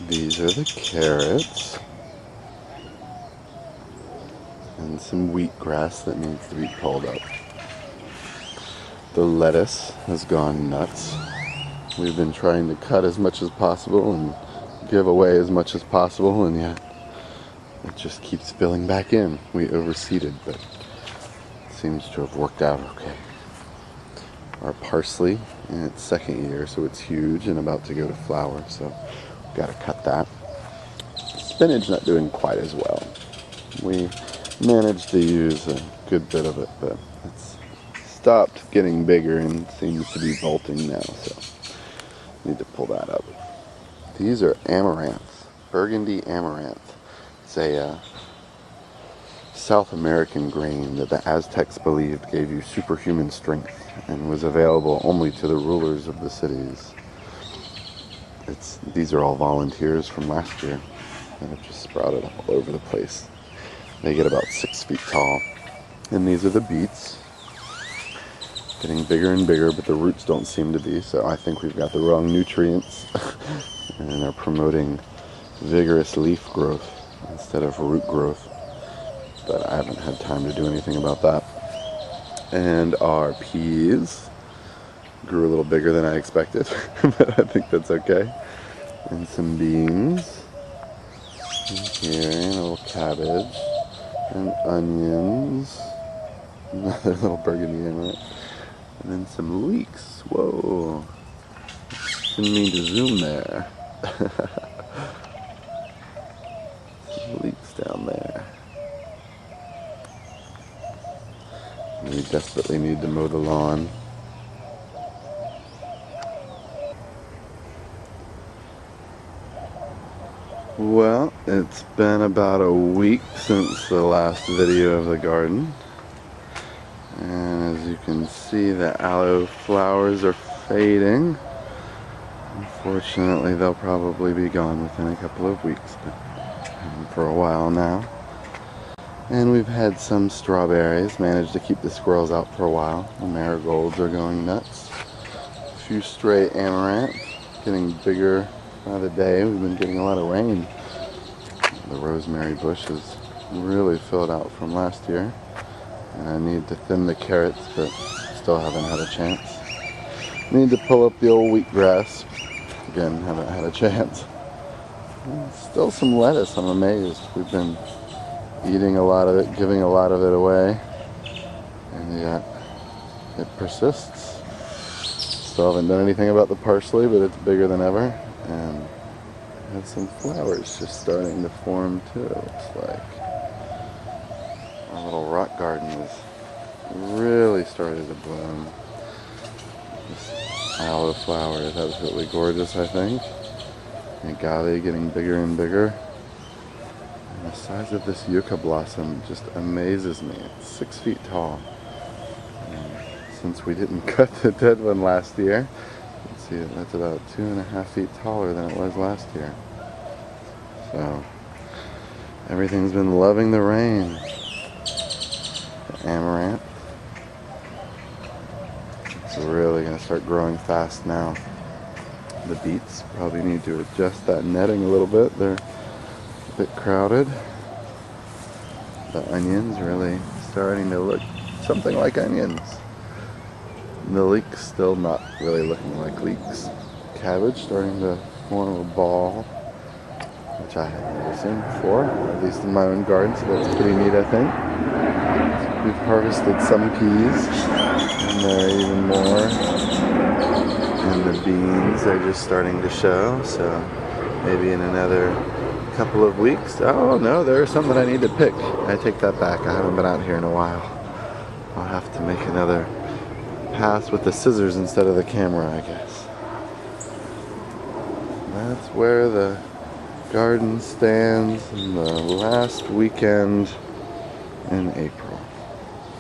These are the carrots. And some wheatgrass that needs to be pulled up. The lettuce has gone nuts. We've been trying to cut as much as possible and give away as much as possible, and yet it just keeps filling back in. We overseeded, but it seems to have worked out okay. Our parsley in its second year, so it's huge and about to go to flower, so we've got to cut that. Spinach not doing quite as well. We managed to use a good bit of it, but it's stopped getting bigger and seems to be bolting now, so need to pull that up. These are amaranth, burgundy amaranth. It's a South American grain that the Aztecs believed gave you superhuman strength and was available only to the rulers of the cities. These are all volunteers from last year that have just sprouted all over the place. They get about 6 feet tall. And these are the beets. Getting bigger and bigger, but the roots don't seem to be, so I think we've got the wrong nutrients and are promoting vigorous leaf growth instead of root growth. But I haven't had time to do anything about that. And our peas grew a little bigger than I expected, but I think that's okay. And some beans. And here, and a little cabbage. And onions. Another little burgundy amaranth. And then some leeks. Whoa. Didn't mean to zoom there. Some leeks down there. We desperately need to mow the lawn. Well, it's been about a week since the last video of the garden. And as you can see, the aloe flowers are fading. Unfortunately, they'll probably be gone within a couple of weeks, but for a while now. And we've had some strawberries, managed to keep the squirrels out for a while. The marigolds are going nuts. A few stray amaranth, getting bigger by the day. We've been getting a lot of rain. The rosemary bush has really filled out from last year. And I need to thin the carrots, but still haven't had a chance. Need to pull up the old wheatgrass. Again, haven't had a chance. And still some lettuce, I'm amazed. We've been eating a lot of it, giving a lot of it away, and yet it persists. Still haven't done anything about the parsley, but it's bigger than ever, and had some flowers just starting to form too, it looks like. Our little rock garden has really started to bloom. This aloe flower is absolutely gorgeous, I think. Agave getting bigger and bigger. And the size of this yucca blossom just amazes me. It's 6 feet tall. And since we didn't cut the dead one last year, you can see that that's about 2.5 feet taller than it was last year. So everything's been loving the rain. The amaranth. It's really going to start growing fast now. The beets probably need to adjust that netting a little bit. They're a bit crowded. The onions really starting to look something like onions. The leeks still not really looking like leeks. Cabbage starting to form a ball, which I have never seen before, at least in my own garden, so that's pretty neat, I think. We've harvested some peas, and there are even more. And the beans are just starting to show, so maybe in another couple of weeks. Oh no, there's something I need to pick. I take that back. I haven't been out here in a while. I'll have to make another pass with the scissors instead of the camera, I guess. That's where the garden stands in the last weekend in April.